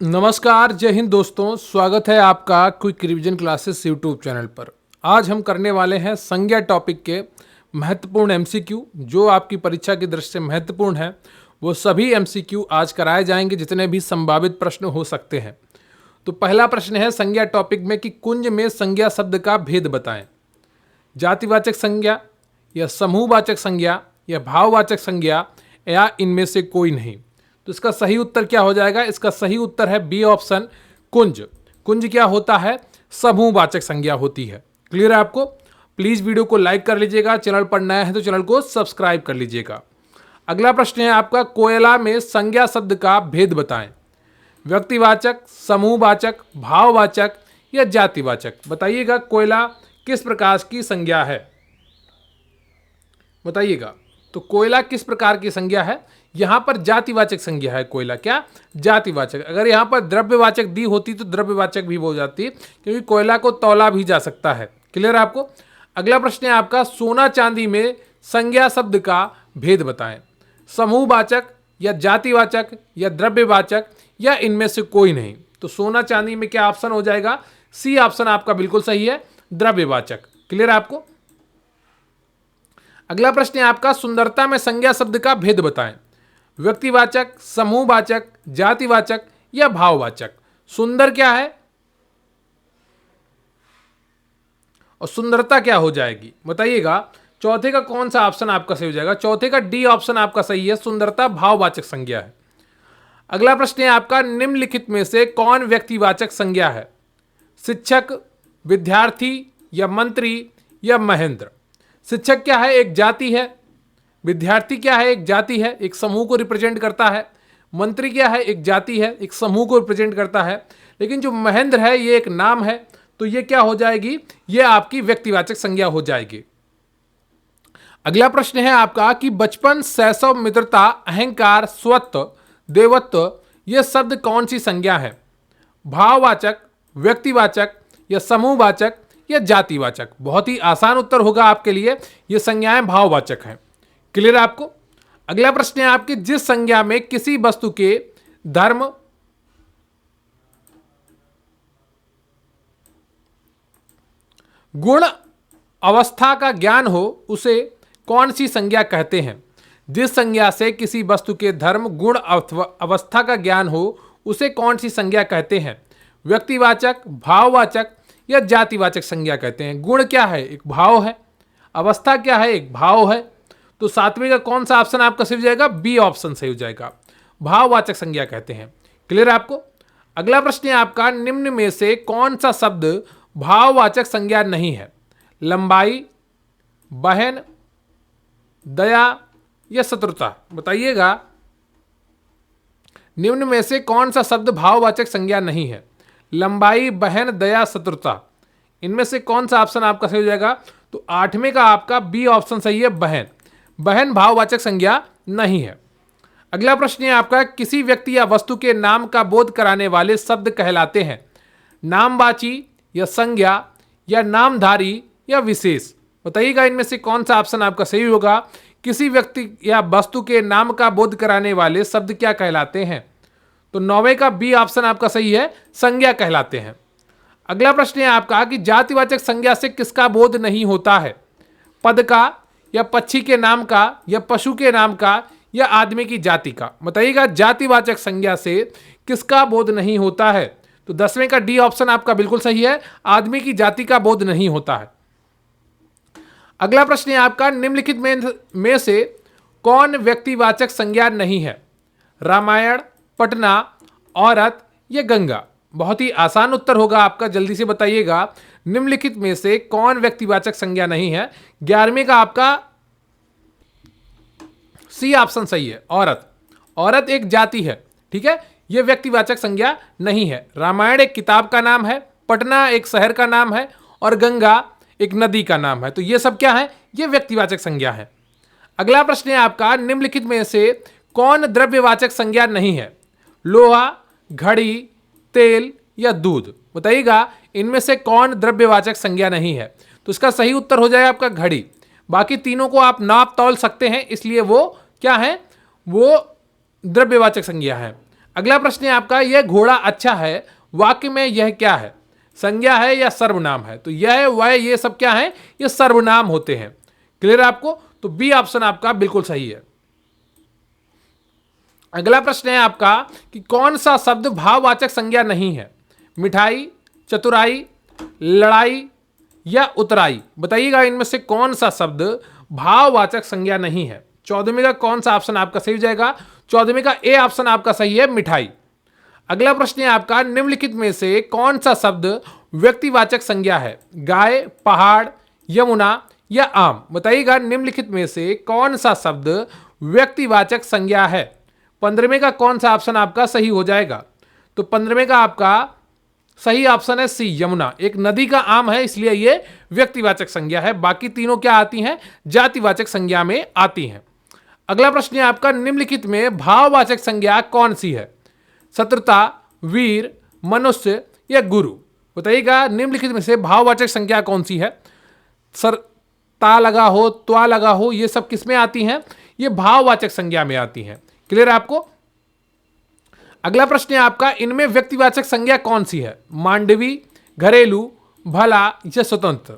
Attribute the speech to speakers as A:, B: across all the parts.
A: नमस्कार, जय हिंद दोस्तों। स्वागत है आपका quick revision classes YouTube channel पर। आज हम करने वाले हैं संज्ञा टॉपिक के महत्वपूर्ण एमसीक्यू। जो आपकी परीक्षा की दृष्टि से महत्वपूर्ण है वो सभी एमसीक्यू आज कराए जाएंगे, जितने भी संभावित प्रश्न हो सकते हैं। तो पहला प्रश्न है संज्ञा टॉपिक में कि कुंज में संज्ञा शब्द का भेद बताएं। जातिवाचक संज्ञा या समूहवाचक संज्ञा या भाववाचक संज्ञा या इनमें से कोई नहीं। तो इसका सही उत्तर क्या हो जाएगा? इसका सही उत्तर है बी ऑप्शन, कुंज। कुंज क्या होता है? समूहवाचक संज्ञा होती है। क्लियर है आपको? प्लीज वीडियो को लाइक कर लीजिएगा, चैनल पर नया है तो चैनल को सब्सक्राइब कर लीजिएगा। अगला प्रश्न है आपका, कोयला में संज्ञा शब्द का भेद बताएं। व्यक्तिवाचक, समूहवाचक, भाववाचक या जातिवाचक। बताइएगा कोयला किस प्रकार की संज्ञा है, बताइएगा। तो कोयला किस प्रकार की संज्ञा है? यहां पर जातिवाचक संज्ञा है कोयला। क्या? जातिवाचक। अगर यहां पर द्रव्यवाचक दी होती तो द्रव्यवाचक भी हो जाती, क्योंकि कोयला को तौला भी जा सकता है। क्लियर है आपको? अगला प्रश्न है आपका, सोना चांदी में संज्ञा शब्द का भेद बताएं। समूहवाचक या जातिवाचक या द्रव्यवाचक या इनमें से कोई नहीं। तो सोना चांदी में क्या ऑप्शन हो जाएगा? सी ऑप्शन आपका बिल्कुल सही है, द्रव्यवाचक। क्लियर है आपको? अगला प्रश्न है आपका, सुंदरता में संज्ञा शब्द का भेद बताएं। व्यक्तिवाचक, समूहवाचक, जातिवाचक या भाववाचक। सुंदर क्या है और सुंदरता क्या हो जाएगी, बताइएगा। चौथे का कौन सा ऑप्शन आपका सही हो जाएगा? चौथे का डी ऑप्शन आपका सही है, सुंदरता भाववाचक संज्ञा है। अगला प्रश्न है आपका, निम्नलिखित में से कौन व्यक्तिवाचक संज्ञा है? शिक्षक, विद्यार्थी या मंत्री या महेंद्र। शिक्षक क्या है? एक जाति है। विद्यार्थी क्या है? एक जाति है, एक समूह को रिप्रेजेंट करता है। मंत्री क्या है? एक जाति है, एक समूह को रिप्रेजेंट करता है। लेकिन जो महेंद्र है ये एक नाम है, तो ये क्या हो जाएगी? ये आपकी व्यक्तिवाचक संज्ञा हो जाएगी। अगला प्रश्न है आपका कि बचपन, शैशव, मित्रता, अहंकार, स्वत्व, देवत्व ये शब्द कौन सी संज्ञा है? भाववाचक, व्यक्तिवाचक या समूहवाचक या जातिवाचक। बहुत ही आसान उत्तर होगा आपके लिए, ये संज्ञाएं भाववाचक हैं। क्लियर है आपको? अगला प्रश्न है आपकी, जिस संज्ञा में किसी वस्तु के धर्म, गुण, अवस्था का ज्ञान हो उसे कौन सी संज्ञा कहते हैं? जिस संज्ञा से किसी वस्तु के धर्म, गुण अथवा अवस्था का ज्ञान हो उसे कौन सी संज्ञा कहते हैं? व्यक्तिवाचक, भाववाचक या जातिवाचक संज्ञा कहते हैं। गुण क्या है? एक भाव है। अवस्था क्या है? एक भाव है। तो सातवें का कौन सा ऑप्शन आपका सही हो जाएगा? बी ऑप्शन सही हो जाएगा, भाववाचक संज्ञा कहते हैं। क्लियर है आपको? अगला प्रश्न है आपका, निम्न में से कौन सा शब्द भाववाचक संज्ञा नहीं है? लंबाई, बहन, दया या शत्रुता। बताइएगा निम्न में से कौन सा शब्द भाववाचक संज्ञा नहीं है? लंबाई, बहन, दया, शत्रुता। इनमें से कौन सा ऑप्शन आपका सही हो जाएगा? तो आठवें का आपका बी ऑप्शन सही है, बहन। बहन भाववाचक संज्ञा नहीं है। अगला प्रश्न है आपका, किसी व्यक्ति या वस्तु के नाम का बोध कराने वाले शब्द कहलाते हैं नामवाची या संज्ञा या नामधारी या विशेष। बताइएगा इनमें से कौन सा ऑप्शन आपका सही होगा? किसी व्यक्ति या वस्तु के नाम का बोध कराने वाले शब्द क्या कहलाते हैं? तो नौवें का बी ऑप्शन आपका सही है, संज्ञा कहलाते हैं। अगला प्रश्न है आपका कि जातिवाचक संज्ञा से किसका बोध नहीं होता है? पद का या पक्षी के नाम का या पशु के नाम का या आदमी की जाति का। बताइएगा जातिवाचक संज्ञा से किसका बोध नहीं होता है? तो 10वें का डी ऑप्शन आपका बिल्कुल सही है, आदमी की जाति का बोध नहीं होता है। अगला प्रश्न है आपका, निम्नलिखित में से कौन व्यक्तिवाचक संज्ञा नहीं है? रामायण, पटना, औरत या गंगा। बहुत ही आसान उत्तर होगा आपका, जल्दी से बताइएगा निम्नलिखित में से कौन व्यक्तिवाचक संज्ञा नहीं है? 11वें का आपका सी ऑप्शन सही है, औरत। औरत एक जाति है, ठीक है, यह व्यक्तिवाचक संज्ञा नहीं है। रामायण एक किताब का नाम है, पटना एक शहर का नाम है और गंगा एक नदी का नाम है। तो ये सब क्या है? ये व्यक्तिवाचक संज्ञा है। अगला प्रश्न है आपका, निम्नलिखित में से कौन द्रव्यवाचक संज्ञा नहीं है? लोहा, घड़ी, तेल या दूध। बताइएगा इनमें से कौन द्रव्यवाचक संज्ञा नहीं है? तो इसका सही उत्तर हो जाएगा आपका घड़ी। बाकी तीनों को आप नाप तौल सकते हैं, इसलिए वो क्या है, वो द्रव्यवाचक संज्ञा है। अगला प्रश्न है आपका, यह घोड़ा अच्छा है, वाक्य में यह क्या है, संज्ञा है या सर्वनाम है? तो यह वह ये सब क्या है, ये सर्वनाम होते हैं। क्लियर है आपको? तो बी ऑप्शन आपका बिल्कुल सही है। अगला प्रश्न है आपका कि कौन सा शब्द भाववाचक संज्ञा नहीं है? मिठाई, चतुराई, लड़ाई या उतराई? बताइएगा इनमें से कौन सा शब्द भाववाचक संज्ञा नहीं है। 14वें का कौन सा ऑप्शन आपका सही हो जाएगा? 14वें का ए ऑप्शन आपका सही है, मिठाई। अगला प्रश्न है आपका, निम्नलिखित में से कौन सा शब्द व्यक्तिवाचक संज्ञा है? गाय, पहाड़, यमुना या आम? बताइएगा निम्नलिखित में से कौन सा शब्द व्यक्तिवाचक संज्ञा है। 15वें का कौन सा ऑप्शन आपका सही हो जाएगा? तो 15वें का आपका सही ऑप्शन है सी, यमुना। एक नदी का आम है, इसलिए ये व्यक्तिवाचक संज्ञा है। बाकी तीनों क्या आती हैं? जातिवाचक संज्ञा में आती हैं। अगला प्रश्न है आपका, निम्नलिखित में भाववाचक संज्ञा कौन सी है? शत्रुता, वीर, मनुष्य या गुरु? बताइएगा निम्नलिखित में से भाववाचक संज्ञा कौन सी है? सर ता लगा हो, त्वा लगा हो, ये सब किस में आती हैं? ये भाववाचक संज्ञा में आती हैं। क्लियर है आपको? अगला प्रश्न है आपका, इनमें व्यक्तिवाचक संज्ञा कौन सी है? मांडवी, घरेलू, भला या स्वतंत्र?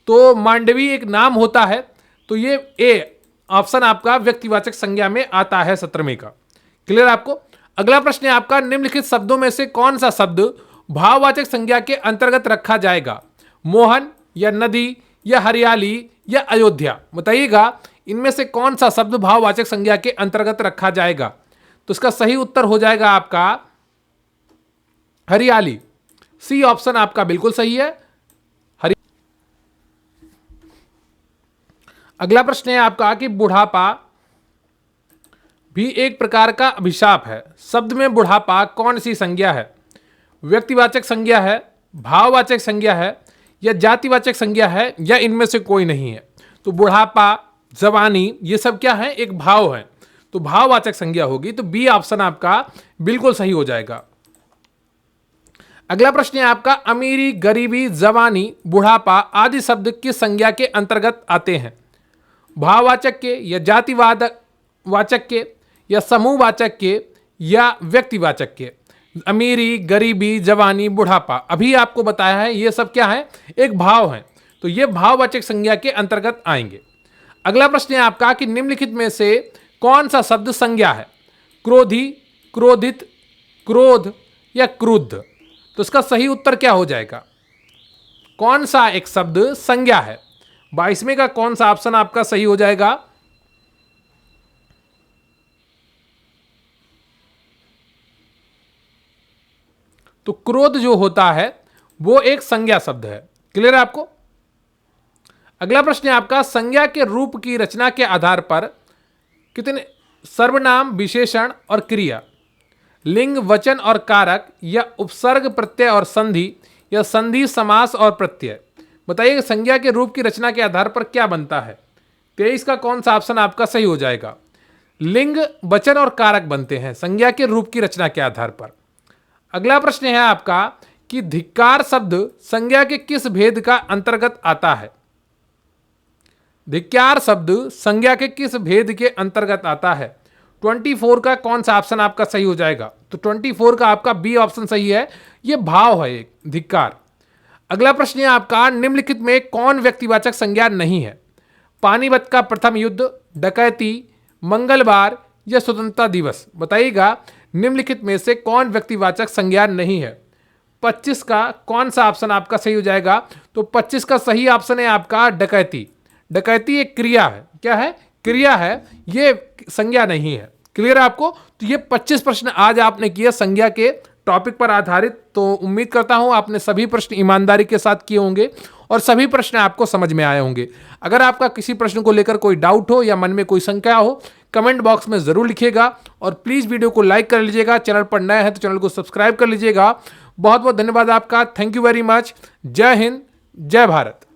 A: तो मांडवी एक नाम होता है, तो ये ए ऑप्शन आपका व्यक्तिवाचक संज्ञा में आता है 17वें का। क्लियर आपको? अगला प्रश्न है आपका, निम्नलिखित शब्दों में से कौन सा शब्द भाववाचक संज्ञा के अंतर्गत रखा जाएगा? मोहन या नदी या हरियाली या अयोध्या? बताइएगा इनमें से कौन सा शब्द भाववाचक संज्ञा के अंतर्गत रखा जाएगा? तो इसका सही उत्तर हो जाएगा आपका हरियाली। सी ऑप्शन आपका बिल्कुल सही है। अगला प्रश्न है आपका कि बुढ़ापा भी एक प्रकार का अभिशाप है। शब्द में बुढ़ापा कौन सी संज्ञा है? व्यक्तिवाचक संज्ञा है, भाववाचक संज्ञा है या जातिवाचक संज्ञा है या इनमें से कोई नहीं है? तो बुढ़ापा, जवानी, ये सब क्या है? एक भाव है, तो भाववाचक संज्ञा होगी। तो बी ऑप्शन आपका बिल्कुल सही हो जाएगा। अगला प्रश्न है आपका, अमीरी, गरीबी, जवानी, बुढ़ापा आदि शब्द किस संज्ञा के अंतर्गत आते हैं? भाववाचक के या जातिवाद वाचक के या समूहवाचक के या व्यक्तिवाचक के? अमीरी, गरीबी, जवानी, बुढ़ापा अभी आपको बताया है, ये सब क्या है? एक भाव है, तो ये भाववाचक संज्ञा के अंतर्गत आएंगे। अगला प्रश्न है आपका कि निम्नलिखित में से कौन सा शब्द संज्ञा है? क्रोधी, क्रोधित, क्रोध या क्रुद्ध? तो इसका सही उत्तर क्या हो जाएगा? कौन सा एक शब्द संज्ञा है? 22वें का कौन सा ऑप्शन आपका सही हो जाएगा? तो क्रोध जो होता है वो एक संज्ञा शब्द है। क्लियर है आपको? अगला प्रश्न है आपका, संज्ञा के रूप की रचना के आधार पर कितने सर्वनाम, विशेषण और क्रिया, लिंग, वचन और कारक या उपसर्ग, प्रत्यय और संधि या संधि, समास और प्रत्यय? बताइए संज्ञा के रूप की रचना के आधार पर क्या बनता है? 23 का कौन सा ऑप्शन आपका सही हो जाएगा? लिंग, वचन और कारक बनते हैं संज्ञा के रूप की रचना के आधार पर। अगला प्रश्न है आपका कि धिक्कार शब्द संज्ञा के किस भेद का अंतर्गत आता है? धिक्कार शब्द संज्ञा के किस भेद के अंतर्गत आता है? 24 का कौन सा ऑप्शन आपका सही हो जाएगा? तो 24 का आपका बी ऑप्शन सही है, यह भाव है एक धिक्कार। अगला प्रश्न है आपका, निम्नलिखित में कौन व्यक्तिवाचक संज्ञा नहीं है? पानीपत का प्रथम युद्ध, डकैती, मंगलवार या स्वतंत्रता दिवस? बताइएगा निम्नलिखित में से कौन व्यक्तिवाचक संज्ञा नहीं है? 25 का कौन सा ऑप्शन आपका सही हो जाएगा? तो 25 का सही ऑप्शन है आपका डकैती। डकैती एक क्रिया है, क्या है? क्रिया है, ये संज्ञा नहीं है। क्लियर है आपको? तो ये 25 प्रश्न आज आपने किए संज्ञा के टॉपिक पर आधारित। तो उम्मीद करता हूं आपने सभी प्रश्न ईमानदारी के साथ किए होंगे और सभी प्रश्न आपको समझ में आए होंगे। अगर आपका किसी प्रश्न को लेकर कोई डाउट हो या मन में कोई शंका हो, कमेंट बॉक्स में जरूर लिखिएगा और प्लीज़ वीडियो को लाइक कर लीजिएगा। चैनल पर नए हैं तो चैनल को सब्सक्राइब कर लीजिएगा। बहुत बहुत धन्यवाद आपका। Thank you very much. जय हिंद, जय भारत।